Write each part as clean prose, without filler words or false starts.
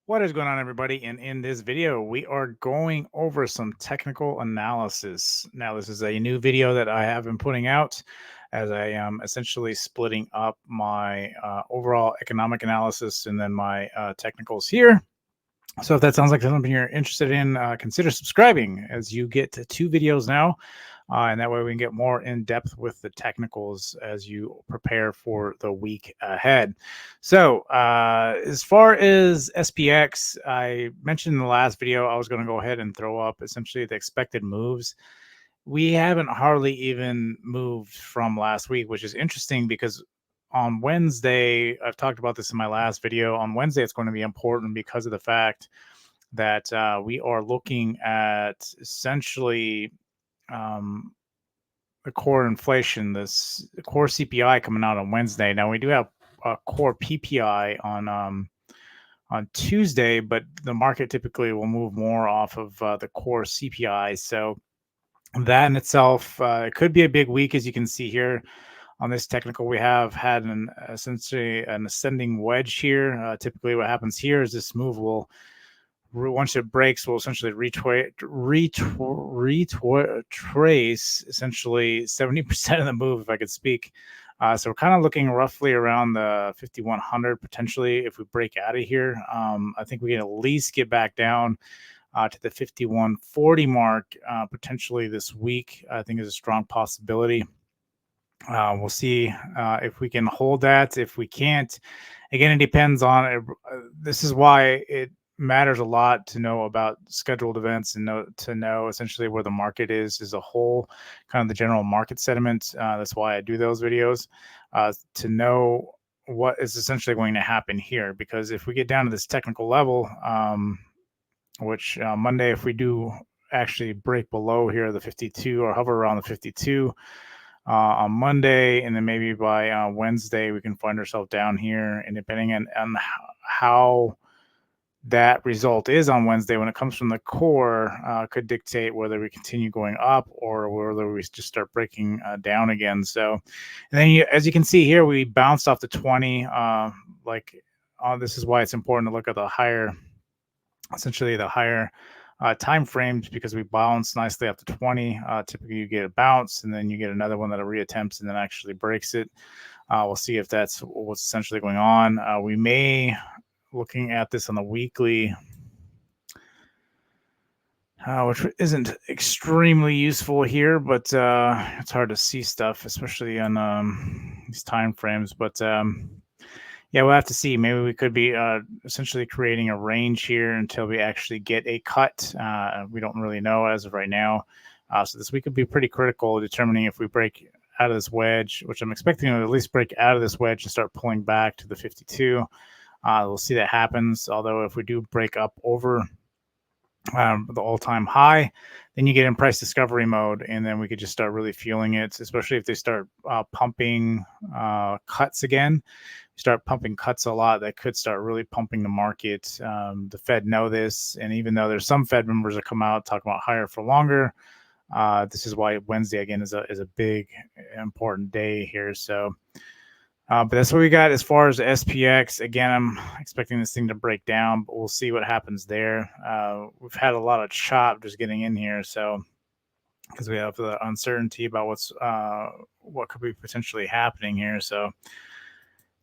What is going on, everybody? And in this video, we are going over some technical analysis. Now, this is a new video that I have been putting out as I am essentially splitting up my overall economic analysis and then my technicals here. So if that sounds like something you're interested in, consider subscribing as you get to 2 videos now. And that way we can get more in depth with the technicals as you prepare for the week ahead. So as far as SPX, I mentioned in the last video, I was going to go ahead and throw up essentially the expected moves. We haven't hardly even moved from last week, which is interesting because on Wednesday, I've talked about this in my last video. On Wednesday, it's going to be important because of the fact that we are looking at essentially the core inflation, this core CPI coming out on Wednesday. Now we do have a core PPI on Tuesday, but the market typically will move more off of the core CPI. So that in itself, it could be a big week, as you can see here on this technical. We have had essentially an ascending wedge here. Typically, what happens here is this move will, once it breaks, will essentially retrace essentially 70% of the move, if I could speak. So we're kind of looking roughly around the 5100 potentially if we break out of here. I think we can at least get back down to the 5140 mark potentially this week. I think is a strong possibility. We'll see if we can hold that. If we can't, again, it depends on. This is why it matters a lot to know about scheduled events and to know essentially where the market is as a whole, kind of the general market sentiment. That's why I do those videos to know what is essentially going to happen here. Because if we get down to this technical level, which Monday, if we do actually break below here the 52 or hover around the 52 on Monday, and then maybe by Wednesday we can find ourselves down here, and depending on how that result is on Wednesday when it comes from the core could dictate whether we continue going up or whether we just start breaking down again. So, and then as you can see here, we bounced off the 20. This is why it's important to look at the higher, essentially the higher time frames, because we bounce nicely up to 20. Typically you get a bounce and then you get another one that reattempts and then actually breaks it. We'll see if that's what's essentially going on. We may, looking at this on the weekly, which isn't extremely useful here, but it's hard to see stuff, especially on these time frames. But yeah, we'll have to see. Maybe we could be essentially creating a range here until we actually get a cut. We don't really know as of right now. So this week could be pretty critical, determining if we break out of this wedge, which I'm expecting to at least break out of this wedge and start pulling back to the 52. We'll see that happens. Although if we do break up over the all-time high, then you get in price discovery mode, and then we could just start really fueling it, especially if they start pumping cuts again. Start pumping cuts a lot, that could start really pumping the market. The Fed know this, and even though there's some Fed members that come out talking about higher for longer, this is why Wednesday again is a big important day here. So but that's what we got as far as SPX. Again, I'm expecting this thing to break down, but we'll see what happens there. We've had a lot of chop just getting in here, so because we have the uncertainty about what could be potentially happening here. So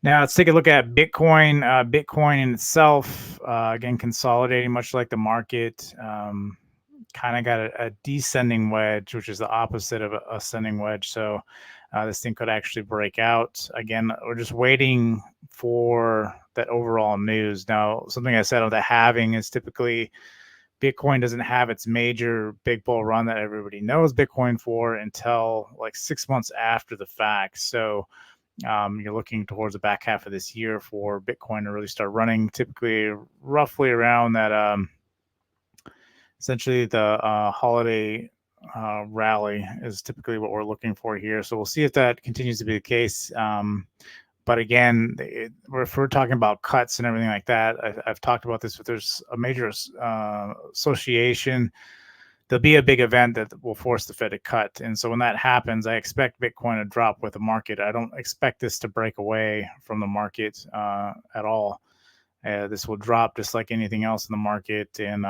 now let's take a look at Bitcoin. Bitcoin in itself, again, consolidating much like the market. Kind of got a descending wedge, which is the opposite of a ascending wedge. So this thing could actually break out. Again, we're just waiting for that overall news. Now, something I said on the halving is typically Bitcoin doesn't have its major big bull run that everybody knows Bitcoin for until like 6 months after the fact. So you're looking towards the back half of this year for Bitcoin to really start running, typically roughly around that essentially the holiday rally is typically what we're looking for here. So we'll see if that continues to be the case. But again, if we're talking about cuts and everything like that, I've talked about this. If there's a major association, there'll be a big event that will force the Fed to cut. And so when that happens, I expect Bitcoin to drop with the market. I don't expect this to break away from the market at all. This will drop just like anything else in the market. And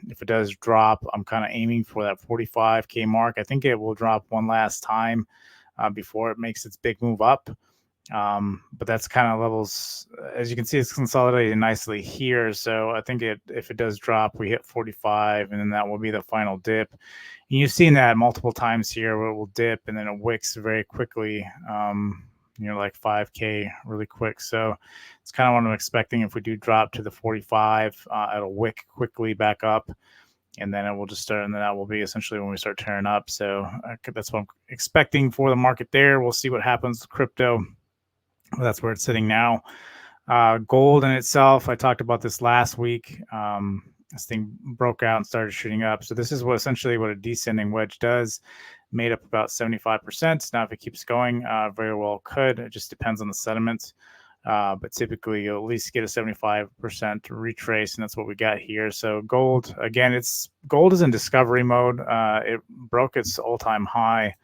if it does drop, I'm kind of aiming for that 45K mark. I think it will drop one last time before it makes its big move up. But that's kind of levels, as you can see, it's consolidated nicely here. So I think if it does drop, we hit 45, and then that will be the final dip. And you've seen that multiple times here where it will dip and then it wicks very quickly, like 5K really quick. So it's kind of what I'm expecting. If we do drop to the 45, it'll wick quickly back up, and then it will just start, and then that will be essentially when we start tearing up. So that's what I'm expecting for the market there. We'll see what happens with crypto. That's where it's sitting now. Gold in itself, I talked about this last week. This thing broke out and started shooting up. So this is essentially what a descending wedge does. Made up about 75%. Now, if it keeps going, very well could. It just depends on the sediment. But typically, you'll at least get a 75% retrace, and that's what we got here. So gold, again, gold is in discovery mode. It broke its all-time high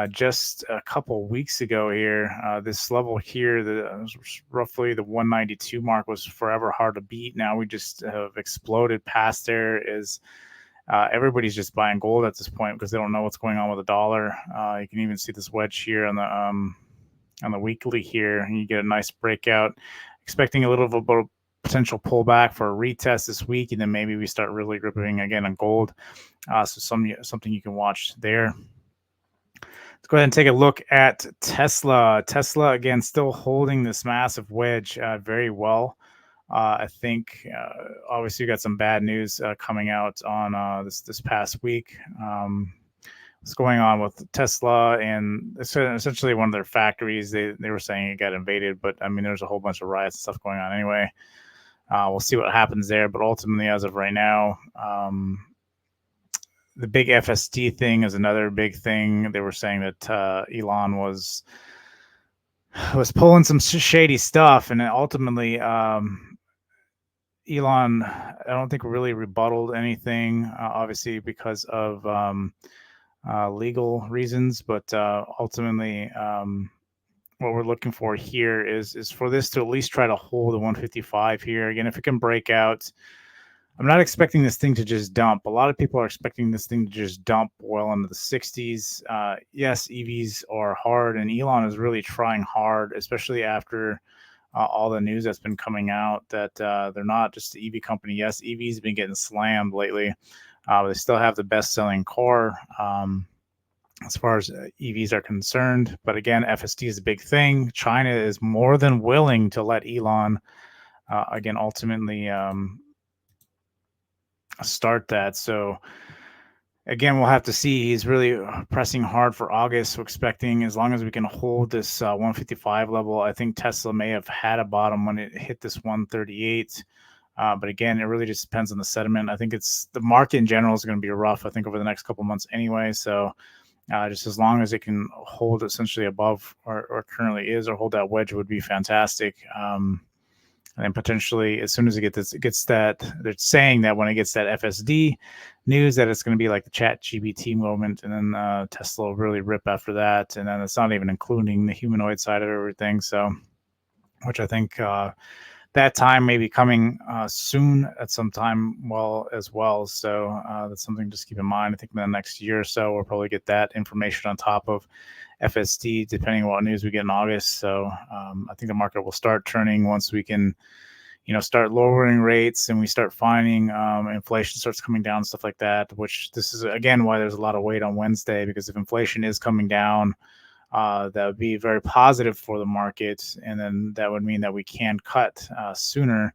just a couple weeks ago here. This level here, roughly the 192 mark, was forever hard to beat. Now we just have exploded past there. Everybody's just buying gold at this point because they don't know what's going on with the dollar. You can even see this wedge here on the weekly here, and you get a nice breakout. Expecting a little of a potential pullback for a retest this week, and then maybe we start really gripping again on gold. So something you can watch there. Let's go ahead and take a look at Tesla. Tesla, again, still holding this massive wedge very well. I think, obviously, we got some bad news coming out on this past week. What's going on with Tesla, and essentially one of their factories, they were saying it got invaded, but I mean, there's a whole bunch of riots and stuff going on anyway. We'll see what happens there, but ultimately, as of right now, the big FSD thing is another big thing. They were saying that Elon was pulling some shady stuff, and ultimately, Elon, I don't think really rebutted anything, obviously because of legal reasons. But ultimately, what we're looking for here is for this to at least try to hold the 155 here. Again, if it can break out. I'm not expecting this thing to just dump. A lot of people are expecting this thing to just dump well into the 60s. Yes, EVs are hard, and Elon is really trying hard, especially after all the news that's been coming out that they're not just the EV company. Yes, EVs have been getting slammed lately, but they still have the best-selling car as far as EVs are concerned. But again, FSD is a big thing. China is more than willing to let Elon, again, ultimately start that. So again, we'll have to see. He's really pressing hard for August. So expecting, as long as we can hold this 155 level, I think Tesla may have had a bottom when it hit this 138. But again, it really just depends on the sentiment. I think the market in general is going to be rough, I think, over the next couple months anyway. So just as long as it can hold essentially above or currently is, or hold that wedge, would be fantastic. And then potentially, as soon as it gets that, they're saying that when it gets that FSD news, that it's going to be like the Chat GBT moment, and then Tesla will really rip after that. And then it's not even including the humanoid side of everything. So, which I think that time may be coming soon at some time as well. So that's something to just keep in mind. I think in the next year or so, we'll probably get that information on top of FSD, depending on what news we get in August. So I think the market will start turning once we can, start lowering rates and we start finding inflation starts coming down, stuff like that, which this is, again, why there's a lot of weight on Wednesday, because if inflation is coming down, that would be very positive for the market. And then that would mean that we can cut sooner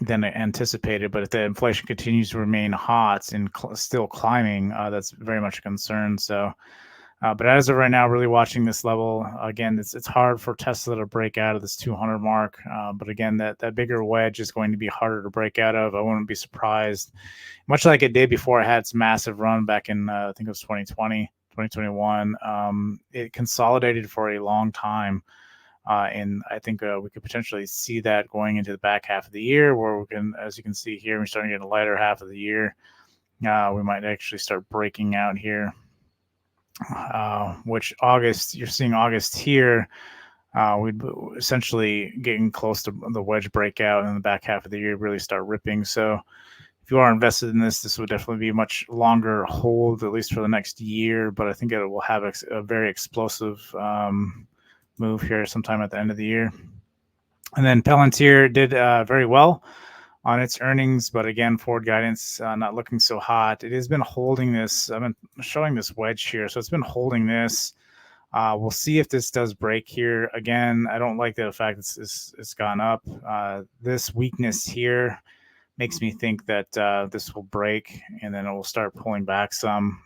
than anticipated. But if the inflation continues to remain hot and still climbing, that's very much a concern. So, but as of right now, really watching this level. Again, it's hard for Tesla to break out of this 200 mark. But again, that bigger wedge is going to be harder to break out of. I wouldn't be surprised, much like it did before it had its massive run back in, I think it was 2020, 2021. It consolidated for a long time. And I think we could potentially see that going into the back half of the year, where we can, as you can see here, we're starting to get a lighter half of the year. We might actually start breaking out here, which August, you're seeing August here. we'd essentially getting close to the wedge breakout, and in the back half of the year really start ripping. So if you are invested in this would definitely be a much longer hold, at least for the next year. But I think it will have a very explosive move here sometime at the end of the year. And then Palantir did very well on its earnings, but again, forward guidance not looking so hot. It has been holding this. I've been showing this wedge here, so it's been holding this. We'll see if this does break here. Again, I don't like the fact it's gone up. This weakness here makes me think that this will break, and then it will start pulling back some.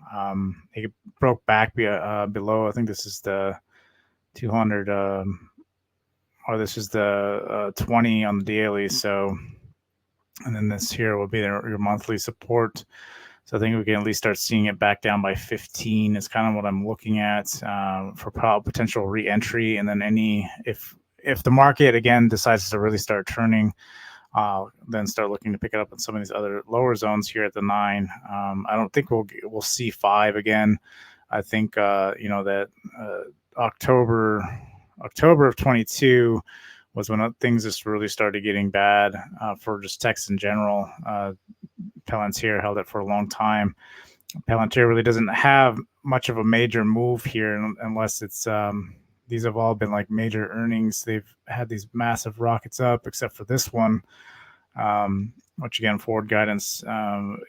It broke back below. I think this is the 200, or this is the 20 on the daily. So, and then this here will be your monthly support. So I think we can at least start seeing it back down by 15 is kind of what I'm looking at for potential re-entry. And then if the market again decides to really start turning, then start looking to pick it up in some of these other lower zones here at the 9. I don't think we'll see 5 again. I think that October of 22 was when things just really started getting bad for just techs in general. Palantir held it for a long time. Palantir really doesn't have much of a major move here unless it's these have all been like major earnings. They've had these massive rockets up, except for this one, which again, forward guidance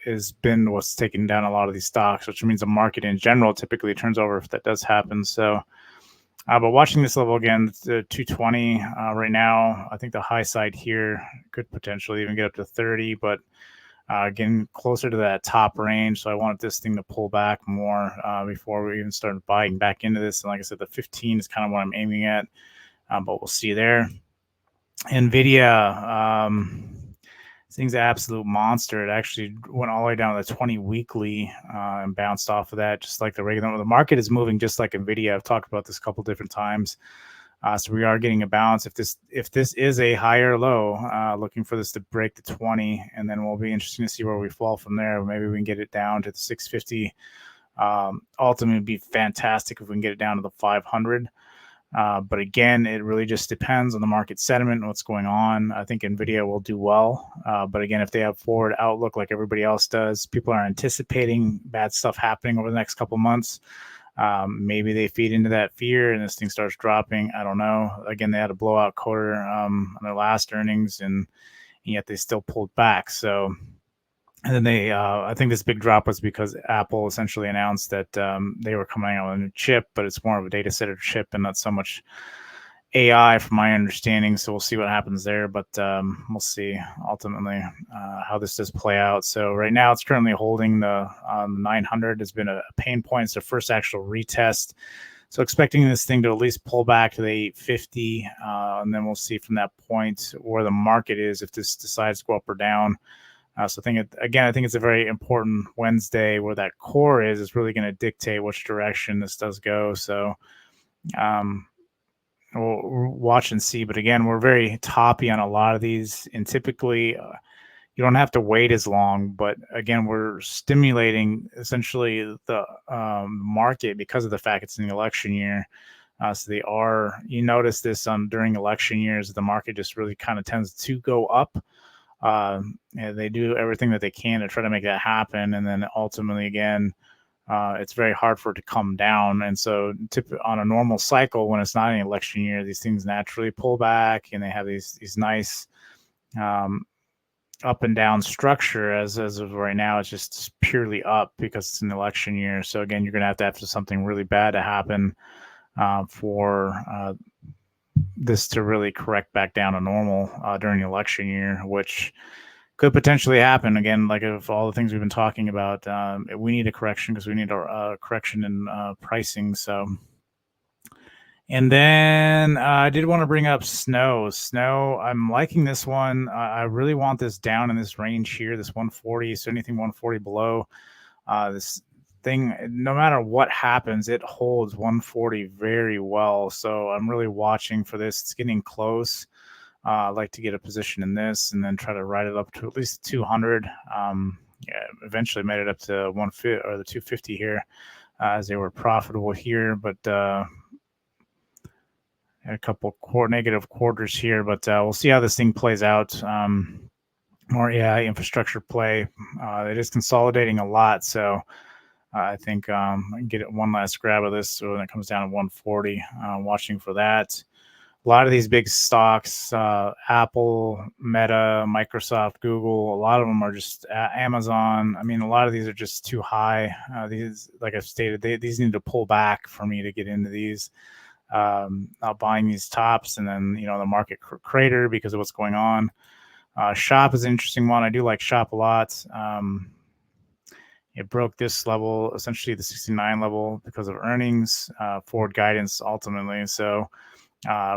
has been what's taking down a lot of these stocks, which means the market in general typically turns over if that does happen. So, but watching this level again, it's 220 right now. I think the high side here could potentially even get up to 30, but getting closer to that top range. So I wanted this thing to pull back more before we even started buying back into this. And like I said, the 15 is kind of what I'm aiming at, but we'll see there. NVIDIA, this thing's an absolute monster. It actually went all the way down to the 20 weekly and bounced off of that, just like the regular. The market is moving just like NVIDIA. I've talked about this a couple different times. So we are getting a bounce. If this is a higher low, looking for this to break the 20, and then we'll be interesting to see where we fall from there. Maybe we can get it down to the 650. Ultimately, it'd be fantastic if we can get it down to the 500. But again, it really just depends on the market sentiment and what's going on. I think NVIDIA will do well. But again, if they have forward outlook like everybody else does, people are anticipating bad stuff happening over the next couple months. Maybe they feed into that fear and this thing starts dropping. I don't know. Again, they had a blowout quarter on their last earnings, and yet they still pulled back. So, and then I think this big drop was because Apple essentially announced that they were coming out with a new chip, but it's more of a data center chip and not so much AI, from my understanding. So we'll see what happens there, but we'll see ultimately how this does play out. So right now it's currently holding the 900 has been a pain point. It's the first actual retest. So expecting this thing to at least pull back to the 850, and then we'll see from that point where the market is if this decides to go up or down. So I think it's a very important Wednesday where that core is really going to dictate which direction this does go. So we'll watch and see. But again, we're very toppy on a lot of these, and typically you don't have to wait as long. But again, we're stimulating essentially the market because of the fact it's an election year. So you notice this during election years, the market just really kind of tends to go up. They do everything that they can to try to make that happen. And then ultimately, again, it's very hard for it to come down. And so on a normal cycle, when it's not an election year, these things naturally pull back and they have these nice up and down structure. As of right now, it's just purely up because it's an election year. So again, you're going to have something really bad to happen for this to really correct back down to normal during the election year, which could potentially happen. Again, like of all the things we've been talking about, we need a correction because we need a correction in pricing. So, and then I did want to bring up snow. I'm liking this one. I really want this down in this range here, this 140. So anything 140 below, this thing, no matter what happens, it holds 140 very well. So I'm really watching for this. It's getting close. I'd like to get a position in this and then try to ride it up to at least 200. Eventually made it up to 150 or the 250 here as they were profitable here. But a couple negative quarters here, but we'll see how this thing plays out. More AI infrastructure play. It is consolidating a lot, so I think I can get one last grab of this when it comes down to 140. Watching for that. A lot of these big stocks, Apple, Meta, Microsoft, Google, a lot of them are just Amazon. I mean, a lot of these are just too high. These, like I've stated, these need to pull back for me to get into these. Not buying these tops, and then the market crater because of what's going on. Shop is an interesting one. I do like Shop a lot. It broke this level, essentially the 69 level, because of earnings, forward guidance ultimately. So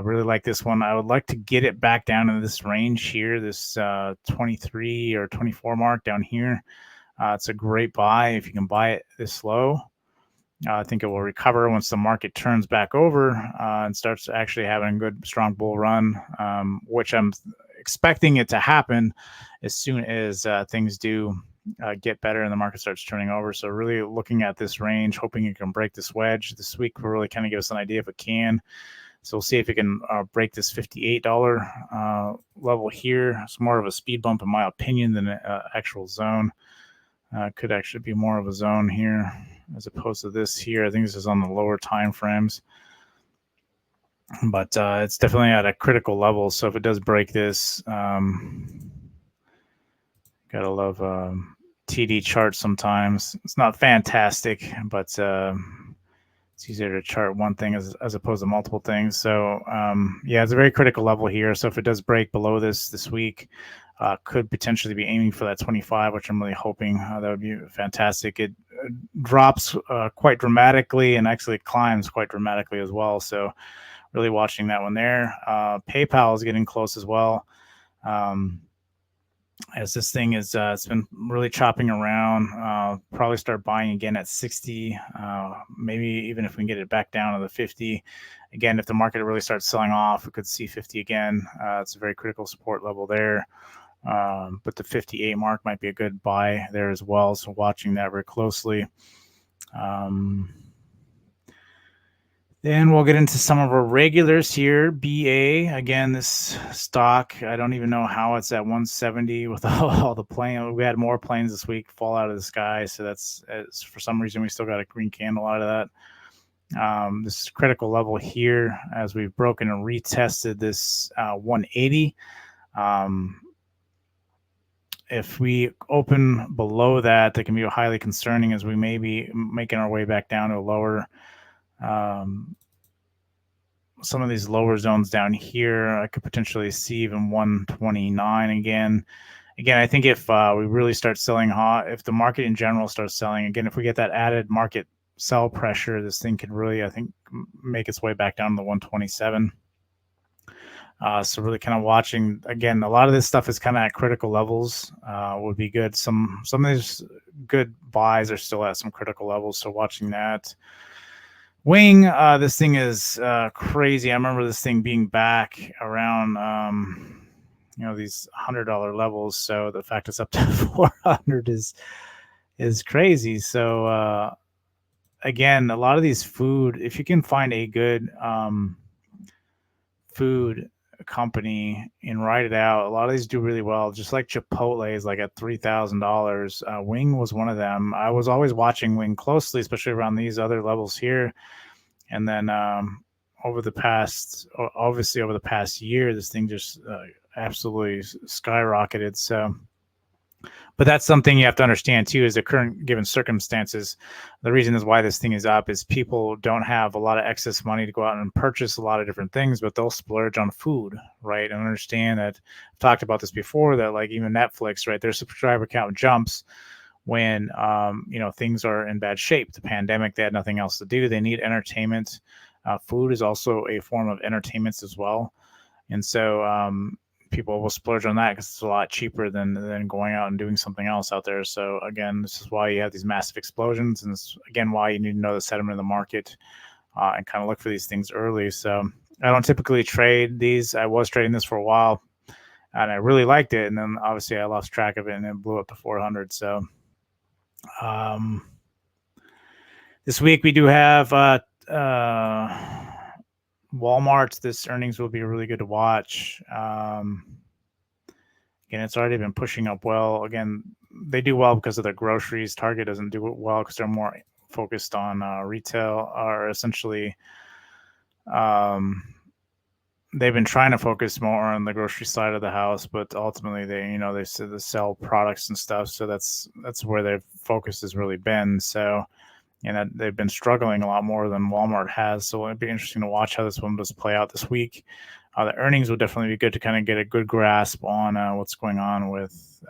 really like this one. I would like to get it back down in this range here, this 23 or 24 mark down here. It's a great buy if you can buy it this low. I think it will recover once the market turns back over and starts actually having a good, strong bull run, which I'm expecting it to happen as soon as things do get better and the market starts turning over. So really looking at this range, hoping it can break this wedge this week will really kind of give us an idea if it can. So we'll see if it can break this $58 level here. It's more of a speed bump in my opinion than an actual zone. Could actually be more of a zone here as opposed to this here. I think this is on the lower time frames. But it's definitely at a critical level. So if it does break this, gotta love TD charts sometimes. It's not fantastic, but it's easier to chart one thing as opposed to multiple things. So yeah, it's a very critical level here. So if it does break below this week, could potentially be aiming for that 25, which I'm really hoping that would be fantastic. It drops quite dramatically and actually climbs quite dramatically as well. So really watching that one there. PayPal is getting close as well. As this thing is, it's been really chopping around. Probably start buying again at 60. Maybe even if we can get it back down to the 50. Again, if the market really starts selling off, we could see 50 again. It's a very critical support level there. But the 58 mark might be a good buy there as well. So watching that very closely. Then we'll get into some of our regulars here. BA, again, this stock, I don't even know how it's at 170 with all the planes. We had more planes this week fall out of the sky. So that's, for some reason, we still got a green candle out of that. This is critical level here as we've broken and retested this 180. If we open below that, that can be highly concerning as we may be making our way back down to a lower. Some of these lower zones down here, I could potentially see even 129 again. Again, I think if we really start selling hot, if the market in general starts selling, again, if we get that added market sell pressure, this thing could really, I think, make its way back down to the 127. So really kind of watching, again, a lot of this stuff is kind of at critical levels, would be good. Some of these good buys are still at some critical levels. So watching that. Wing, this thing is crazy. I remember this thing being back around, these $100 levels. So the fact it's up to 400 is crazy. So again, a lot of these food, if you can find a good food company and write it out, a lot of these do really well. Just like Chipotle is like at $3,000. Wing was one of them. I was always watching Wing closely, especially around these other levels here. And then over the past year, this thing just absolutely skyrocketed. So, but that's something you have to understand too, is the current given circumstances. The reason is why this thing is up is people don't have a lot of excess money to go out and purchase a lot of different things, but they'll splurge on food, right? And understand that I've talked about this before, that like even Netflix, right, their subscriber count jumps when things are in bad shape. The pandemic, they had nothing else to do. They need entertainment. Food is also a form of entertainment as well, and so people will splurge on that because it's a lot cheaper than going out and doing something else out there. So again, this is why you have these massive explosions, and it's again why you need to know the sentiment of the market and kind of look for these things early. So I don't typically trade these. I was trading this for a while, and I really liked it, and then obviously I lost track of it, and it blew up to 400. So this week we do have Walmart, this earnings will be really good to watch. Again, it's already been pushing up well. Again, they do well because of their groceries. Target doesn't do it well because they're more focused on retail, or essentially they've been trying to focus more on the grocery side of the house, but ultimately they sell products and stuff. So that's where their focus has really been. So, and they've been struggling a lot more than Walmart has. So it'd be interesting to watch how this one does play out this week. The earnings will definitely be good to kind of get a good grasp on what's going on with,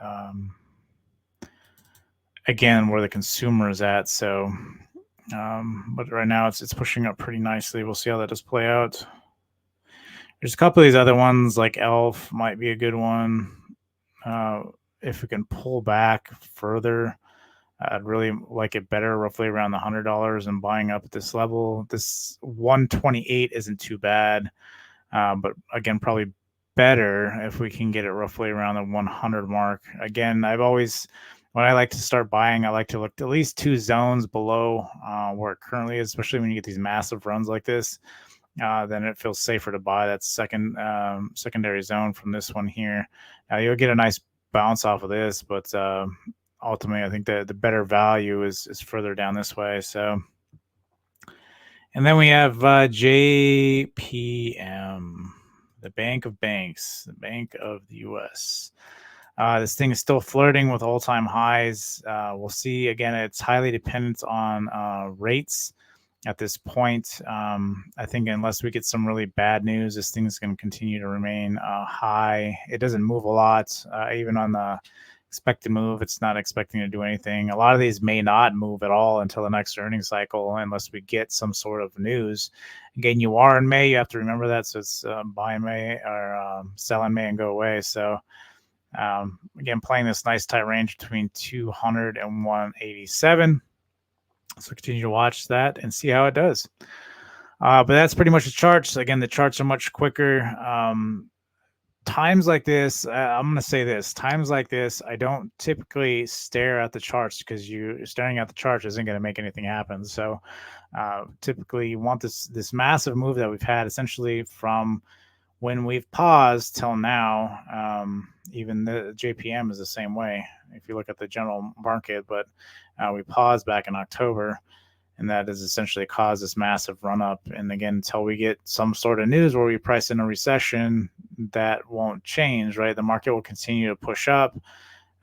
again, where the consumer is at. So, but right now it's pushing up pretty nicely. We'll see how that does play out. There's a couple of these other ones, like Elf might be a good one. If we can pull back further, I'd really like it better, roughly around the $100 and buying up at this level. This 128 isn't too bad, but again, probably better if we can get it roughly around the 100 mark. Again, when I like to start buying, I like to look at least 2 zones below where it currently is, especially when you get these massive runs like this. Then it feels safer to buy that secondary zone from this one here. Now you'll get a nice bounce off of this, but ultimately I think the better value is further down this way. So, and then we have JPM, the Bank of Banks, the Bank of the U.S. This thing is still flirting with all-time highs. We'll see. Again, it's highly dependent on rates at this point. I think unless we get some really bad news, this thing is going to continue to remain high. It doesn't move a lot. Even on the expected move, it's not expecting to do anything. A lot of these may not move at all until the next earnings cycle unless we get some sort of news. Again, you are in May. You have to remember that. So it's buy in May or sell in May and go away. So again, playing this nice tight range between 200 and 187. So continue to watch that and see how it does. But that's pretty much the charts. Again, the charts are much quicker. Times like this, I'm going to say this. Times like this, I don't typically stare at the charts because staring at the charts isn't going to make anything happen. So typically you want this massive move that we've had essentially from when we've paused till now. Even the JPM is the same way if you look at the general market, but we paused back in October, and that has essentially caused this massive run up. And again, until we get some sort of news where we price in a recession, that won't change, right? The market will continue to push up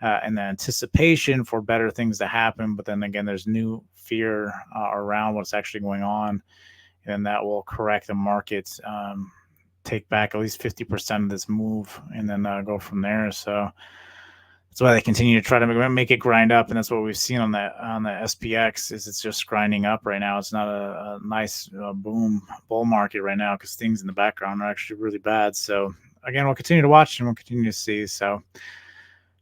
and the anticipation for better things to happen. But then again, there's new fear around what's actually going on, and that will correct the market, take back at least 50% of this move, and then go from there. So that's why they continue to try to make it grind up, and that's what we've seen on the SPX. Is it's just grinding up right now. It's not a nice bull market right now because things in the background are actually really bad. So again, we'll continue to watch and we'll continue to see. So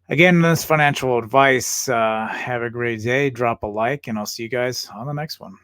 again, this financial advice. Have a great day. Drop a like, and I'll see you guys on the next one.